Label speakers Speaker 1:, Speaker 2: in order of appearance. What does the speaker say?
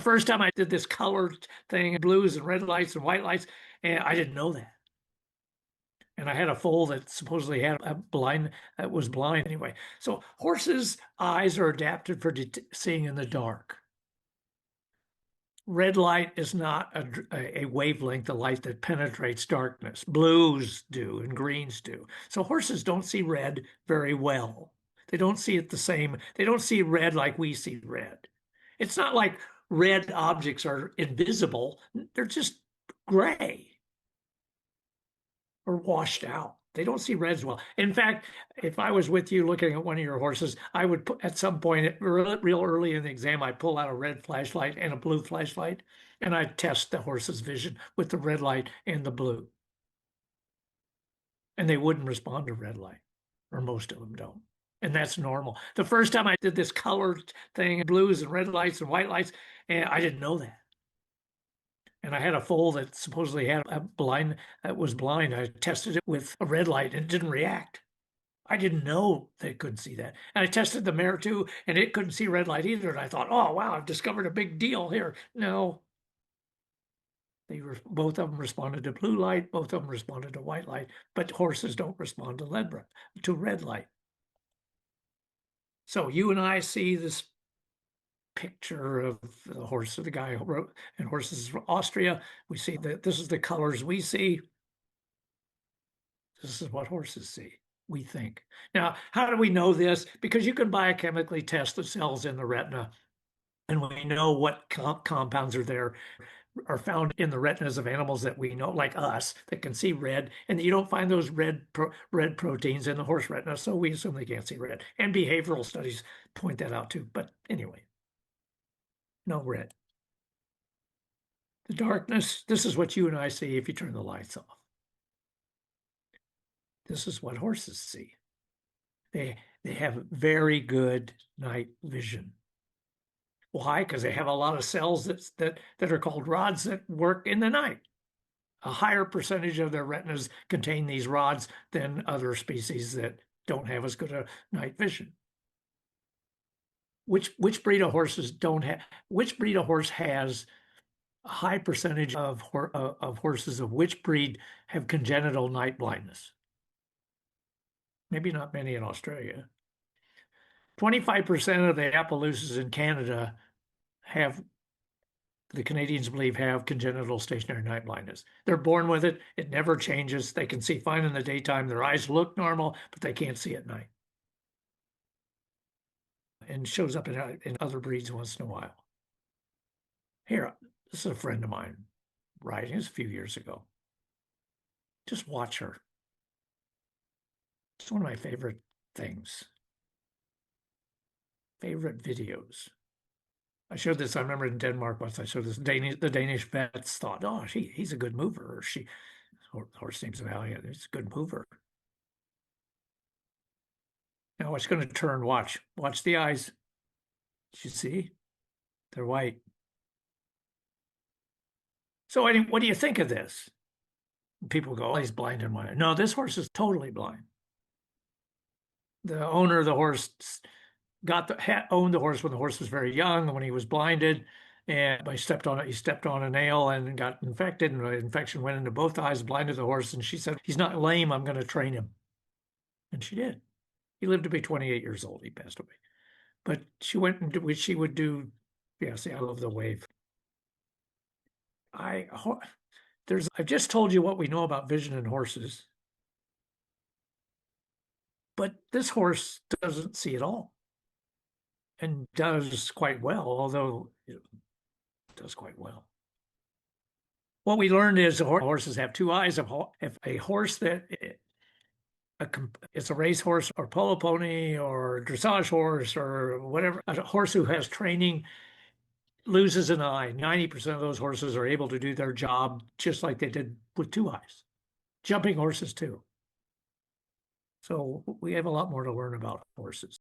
Speaker 1: first time I did this colored thing, blues and red lights and white lights, and I didn't know that. And I had a foal that supposedly had a blind, that was blind anyway. So horses' eyes are adapted for seeing in the dark. Red light is not a wavelength of light that penetrates darkness. Blues do and greens do. So horses don't see red very well. They don't see it the same. They don't see red like we see red. It's not like red objects are invisible. They're just gray or washed out. They don't see reds well. In fact, if I was with you looking at one of your horses, I would put, at some point, real early in the exam, I'd pull out a red flashlight and a blue flashlight, and I'd test the horse's vision with the red light and the blue. And they wouldn't respond to red light, or most of them don't. And that's normal. The first time I did this colored thing, blues and red lights and white lights, and I didn't know that. And I had a foal that supposedly had a blind, that was blind. I tested it with a red light and it didn't react. I didn't know they couldn't see that. And I tested the mare too, and it couldn't see red light either. And I thought, oh, wow, I've discovered a big deal here. No. Both of them responded to blue light, both of them responded to white light, but horses don't respond to red light. So you and I see this picture of the horse of the guy who wrote and horses from Austria. We see that this is the colors we see. This is what horses see, we think. Now, how do we know this? Because you can biochemically test the cells in the retina, and we know what compounds are found in the retinas of animals that we know, like us, that can see red, and you don't find those red proteins in the horse retina, so we assume they can't see red. And behavioral studies point that out too. But anyway, no red. The darkness, this is what you and I see if you turn the lights off. This is what horses see. They have very good night vision. Why? Because they have a lot of cells that are called rods that work in the night. A higher percentage of their retinas contain these rods than other species that don't have as good a night vision. Which breed of horses don't have? Which breed of horse has a high percentage of horses of which breed have congenital night blindness? Maybe not many in Australia. 25% of the Appaloosas in Canada the Canadians believe have congenital stationary night blindness. They're born with it. It never changes. They can see fine in the daytime. Their eyes look normal, but they can't see at night. And shows up in other breeds once in a while. Here, this is a friend of mine riding. This a few years ago. Just watch her. It's one of my favorite things. Favorite videos. I showed this, I remember in Denmark once I showed this, the Danish vets thought, oh, he's a good mover, or horse name's Valiant, he's a good mover. Now it's going to turn, watch the eyes. You see? They're white. So what do you think of this? People go, oh, he's blind in one eye. No, this horse is totally blind. The owner of the horse owned the horse when the horse was very young, when he was blinded, and he stepped on a nail and got infected, and the infection went into both eyes, blinded the horse. And she said, he's not lame, I'm going to train him. And she did. He lived to be 28 years old. He passed away. But she went and did what she would do. Yeah, see, I love the wave. I've just told you what we know about vision in horses. But this horse doesn't see at all. And does quite well, although it does quite well. What we learned is horses have two eyes. If a horse that it's a race horse or polo pony or dressage horse or whatever, a horse who has training loses an eye, 90% of those horses are able to do their job just like they did with two eyes. Jumping horses too. So we have a lot more to learn about horses.